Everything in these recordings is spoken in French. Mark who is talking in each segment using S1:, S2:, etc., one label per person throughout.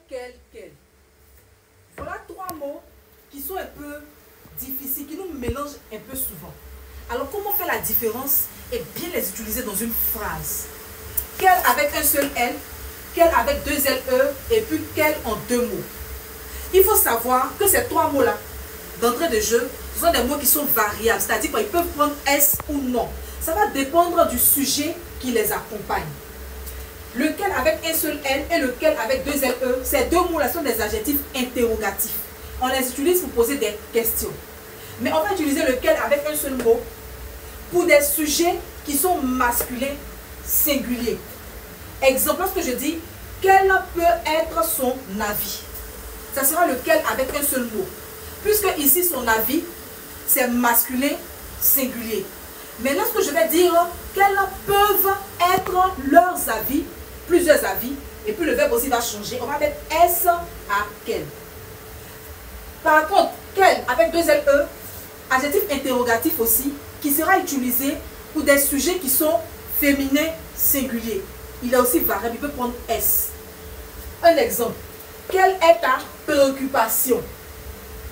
S1: quel. Voilà trois mots qui sont un peu difficiles, qui nous mélangent un peu souvent. Alors, comment faire la différence et bien les utiliser dans une phrase? Quel avec un seul L, quel avec deux LE et puis quel en deux mots. Il faut savoir que ces trois mots-là, d'entrée de jeu, ce sont des mots qui sont variables, c'est-à-dire qu'ils peuvent prendre S ou non. Ça va dépendre du sujet qui les accompagne. Lequel avec un seul L et lequel avec deux LE, ces deux mots-là sont des adjectifs interrogatifs. On les utilise pour poser des questions. Mais on va utiliser lequel avec un seul mot pour des sujets qui sont masculins singuliers. Exemple, lorsque je dis quel peut être son avis, ça sera lequel avec un seul mot. Puisque ici son avis, c'est masculin singulier. Mais lorsque je vais dire quels peuvent être leurs avis, plusieurs avis, et puis le verbe aussi va changer, on va mettre S à quel. Par contre, quel avec deux LE, adjectif interrogatif aussi, qui sera utilisé pour des sujets qui sont féminins singuliers. Il est aussi variable, il peut prendre S. Un exemple. Quelle est ta préoccupation?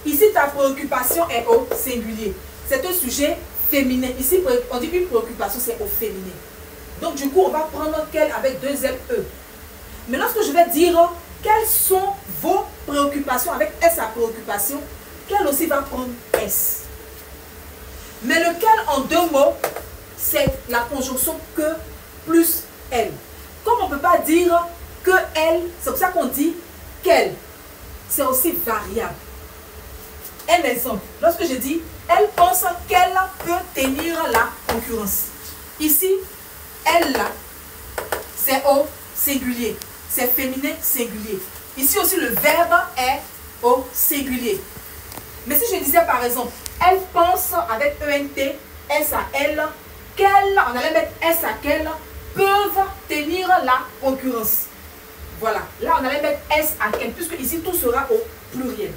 S1: Ici, ta préoccupation est au singulier. C'est un sujet féminin. Ici, on dit une préoccupation, c'est au féminin. Donc, du coup, on va prendre quelle avec deux LE. Mais lorsque je vais dire quelles sont vos préoccupations avec S à préoccupation, quelle aussi va prendre S. Mais lequel en deux mots, c'est la conjonction que plus elle. Comme on ne peut pas dire que elle, c'est pour ça qu'on dit qu'elle. C'est aussi variable. Un exemple, lorsque je dis elle pense qu'elle peut tenir la concurrence. Ici, elle là, c'est au singulier. C'est féminin singulier. Ici aussi, le verbe est au singulier. Mais si je disais par exemple, elle pense avec ENT, S à elle, qu'elle, on allait mettre S à qu'elle, peuvent tenir la concurrence. Voilà. Là, on allait mettre S à qu'elle, puisque ici, tout sera au pluriel.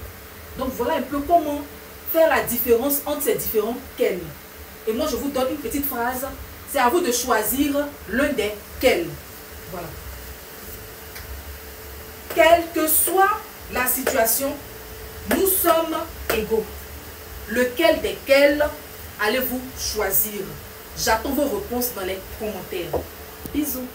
S1: Donc, voilà un peu comment faire la différence entre ces différents qu'elles. Et moi, je vous donne une petite phrase. C'est à vous de choisir l'un des qu'elles. Voilà. Quelle que soit la situation, nous sommes égaux. Lequel des quels allez-vous choisir? J'attends vos réponses dans les commentaires. Bisous.